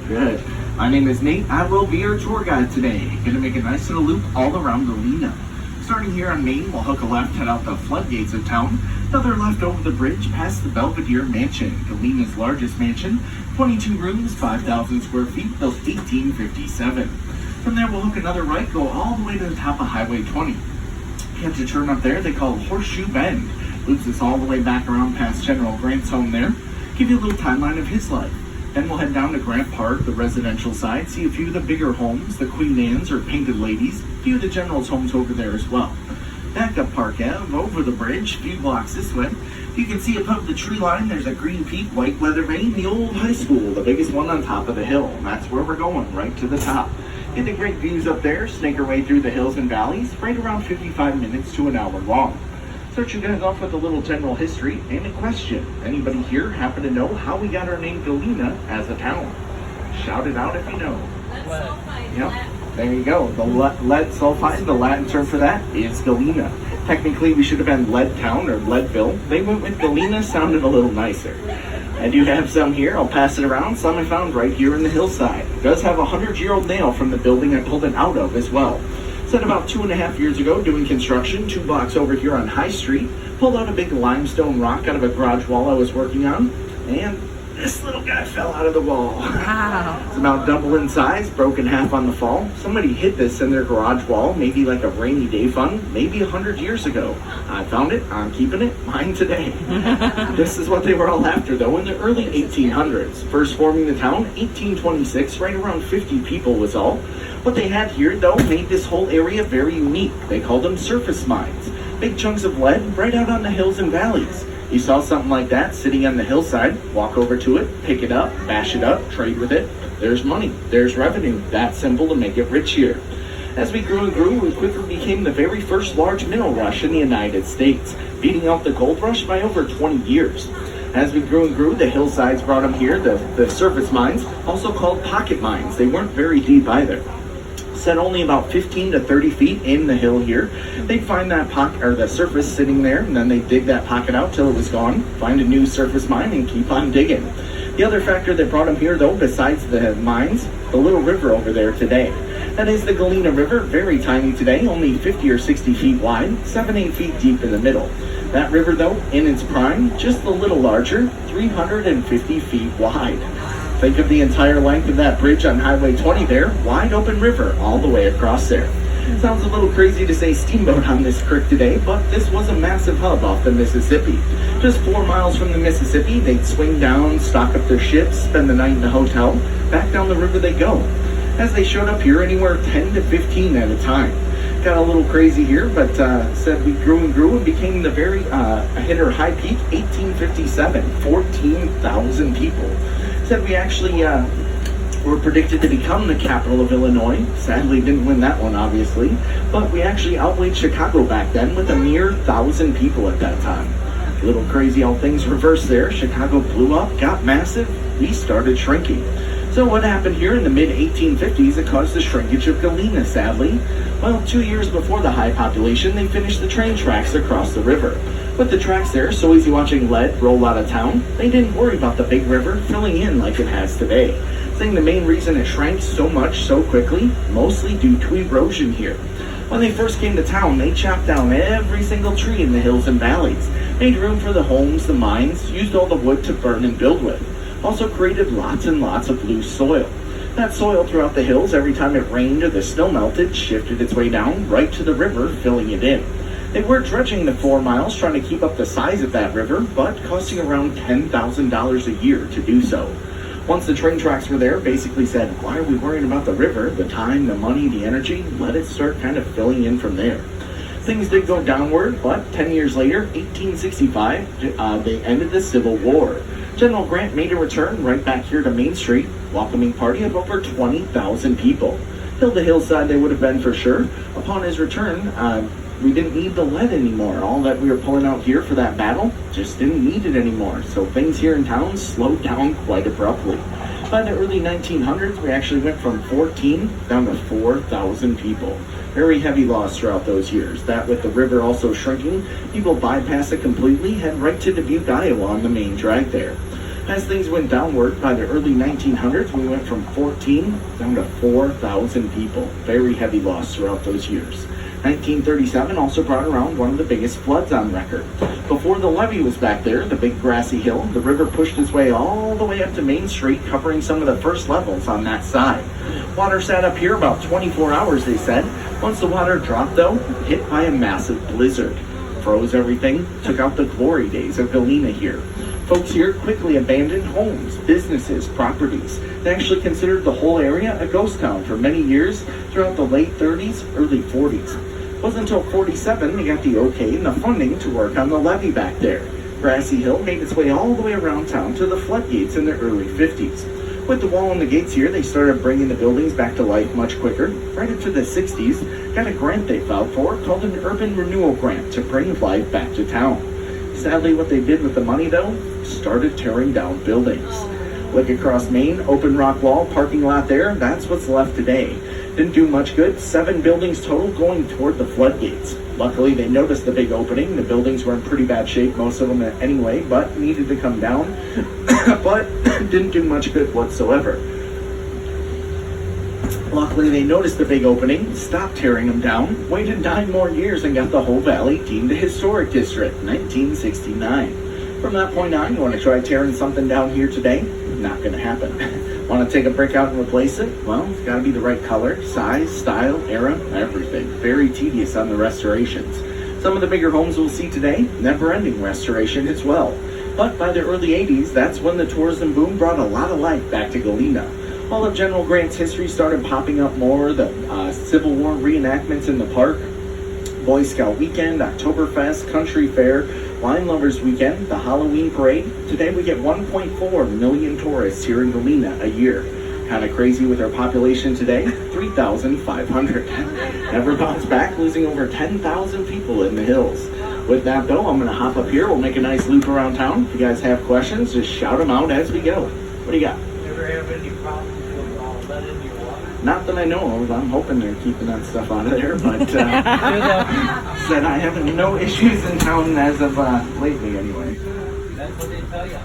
Good. My name is Nate. I will be your tour guide today. Gonna make a nice little loop all around Galena. Starting here on Main, we'll hook a left, head out the floodgates of town. Another left over the bridge past the Belvedere Mansion, Galena's largest mansion. 22 rooms, 5,000 square feet, built 1857. From there, we'll hook another right, go all the way to the top of Highway 20. Catch a turn up there they call Horseshoe Bend. Loops us all the way back around past General Grant's home there. Give you a little timeline of his life. Then we'll head down to Grant Park, the residential side, see a few of the bigger homes, the Queen Anne's or Painted Ladies, a few of the General's homes over there as well. Back up Park Ave, over the bridge, a few blocks this way. You can see above the tree line, there's a green peak, white weather vane, the old high school, the biggest one on top of the hill. And that's where we're going, right to the top. Get the great views up there, snake our way through the hills and valleys, right around 55 minutes to an hour long. Start you guys off with a little general history and a question. Anybody here happen to know how we got our name Galena as a town? Shout it out if you know. Lead sulfide. Yep, there you go. The lead sulfide, the Latin term for that is Galena. Technically, we should have been Lead Town or Leadville. They went with Galena, sounded a little nicer. I do have some here. I'll pass it around. Some I found right here in the hillside. It does have a 100-year-old nail from the building I pulled it out of as well. Said about 2.5 years ago, doing construction, 2 blocks over here on High Street, pulled out a big limestone rock out of a garage wall I was working on, and this little guy fell out of the wall. Wow. It's about double in size, broke in half on the fall. Somebody hid this in their garage wall, maybe like a rainy day fund, maybe 100 years ago. I found it, I'm keeping it, mine today. This is what they were all after though, in the early 1800s. First forming the town, 1826, right around 50 people was all. What they had here, though, made this whole area very unique. They called them surface mines. Big chunks of lead right out on the hills and valleys. You saw something like that sitting on the hillside, walk over to it, pick it up, bash it up, trade with it. There's money, there's revenue. That simple to make it rich here. As we grew and grew, we quickly became the very first large mineral rush in the United States, beating out the gold rush by over 20 years. As we grew and grew, the hillsides brought them here, the surface mines, also called pocket mines. They weren't very deep either. Set only about 15 to 30 feet in the hill here. They'd find that pocket or the surface sitting there, and then they'd dig that pocket out till it was gone, find a new surface mine, and keep on digging. The other factor that brought them here, though, besides the mines, the little river over there today. That is the Galena River, very tiny today, only 50 or 60 feet wide, 7-8 feet deep in the middle. That river, though, in its prime, just a little larger, 350 feet wide. Think of the entire length of that bridge on Highway 20 there, wide open river all the way across there. Sounds a little crazy to say steamboat on this creek today, but this was a massive hub off the Mississippi. Just 4 miles from the Mississippi, they'd swing down, stock up their ships, spend the night in the hotel, back down the river they go. As they showed up here, anywhere 10 to 15 at a time. Got a little crazy here, but said we grew and grew and became the very hit our high peak, 1857, 14,000 people. Said we actually were predicted to become the capital of Illinois. Sadly, didn't win that one, obviously. But we actually outweighed Chicago back then with a mere 1,000 people at that time. A little crazy how things reversed there. Chicago blew up, got massive. We started shrinking. So what happened here in the mid-1850s that caused the shrinkage of Galena, sadly? Well, 2 years before the high population, they finished the train tracks across the river. With the tracks there, so easy watching lead roll out of town, they didn't worry about the big river filling in like it has today. Saying the main reason it shrank so much so quickly, mostly due to erosion here. When they first came to town, they chopped down every single tree in the hills and valleys, made room for the homes, the mines, used all the wood to burn and build with. Also created lots and lots of loose soil. That soil throughout the hills, every time it rained or the snow melted, shifted its way down right to the river, filling it in. They were dredging the 4 miles, trying to keep up the size of that river, but costing around $10,000 a year to do so. Once the train tracks were there, basically said, why are we worrying about the river? The time, the money, the energy, let it start kind of filling in from there. Things did go downward, but 10 years later, 1865, they ended the Civil War. General Grant made a return right back here to Main Street, welcoming party of over 20,000 people. Filled the hillside they would have been for sure. Upon his return, we didn't need the lead anymore. All that we were pulling out here for that battle just didn't need it anymore. So things here in town slowed down quite abruptly. By the early 1900s, we actually went from 14 down to 4,000 people. Very heavy loss throughout those years. That with the river also shrinking, people bypass it completely, head right to Dubuque, Iowa on the main drag there. As things went downward, by the early 1900s, we went from 14 down to 4,000 people. Very heavy loss throughout those years. 1937 also brought around one of the biggest floods on record. Before the levee was back there, the big grassy hill, the river pushed its way all the way up to Main Street, covering some of the first levels on that side. Water sat up here about 24 hours, they said. Once the water dropped, though, hit by a massive blizzard. Froze everything, took out the glory days of Galena here. Folks here quickly abandoned homes, businesses, properties. They actually considered the whole area a ghost town for many years throughout the late 30s, early 40s. It wasn't until 47 they got the okay and the funding to work on the levee back there. Grassy Hill made its way all the way around town to the floodgates in the early 50s. With the wall and the gates here, they started bringing the buildings back to life much quicker. Right into the 60s, got a grant they filed for called an Urban Renewal Grant to bring life back to town. Sadly, what they did with the money, though, started tearing down buildings. Look across Main, open rock wall, parking lot there, that's what's left today. Didn't do much good, 7 buildings total going toward the floodgates. Luckily, they noticed the big opening. The buildings were in pretty bad shape, most of them anyway, but needed to come down. But didn't do much good whatsoever. Luckily, they noticed the big opening, stopped tearing them down, waited 9 more years, and got the whole valley deemed a historic district, 1969. From that point on, you want to try tearing something down here today? Not going to happen. Want to take a brick out and replace it? Well, it's got to be the right color, size, style, era, everything. Very tedious on the restorations. Some of the bigger homes we'll see today, never-ending restoration as well. But by the early 80s, that's when the tourism boom brought a lot of life back to Galena. All of General Grant's history started popping up more, the Civil War reenactments in the park, Boy Scout Weekend, Oktoberfest, Country Fair, Wine Lovers Weekend, the Halloween Parade. Today we get 1.4 million tourists here in Galena a year. Kind of crazy with our population today, 3,500. Never bounced back, losing over 10,000 people in the hills. With that though, I'm going to hop up here. We'll make a nice loop around town. If you guys have questions, just shout them out as we go. What do you got? Ever have any problems with lead in your water? Not that I know of. I'm hoping they're keeping that stuff out of there, but said I have no issues in town as of lately anyway. That's what they tell you.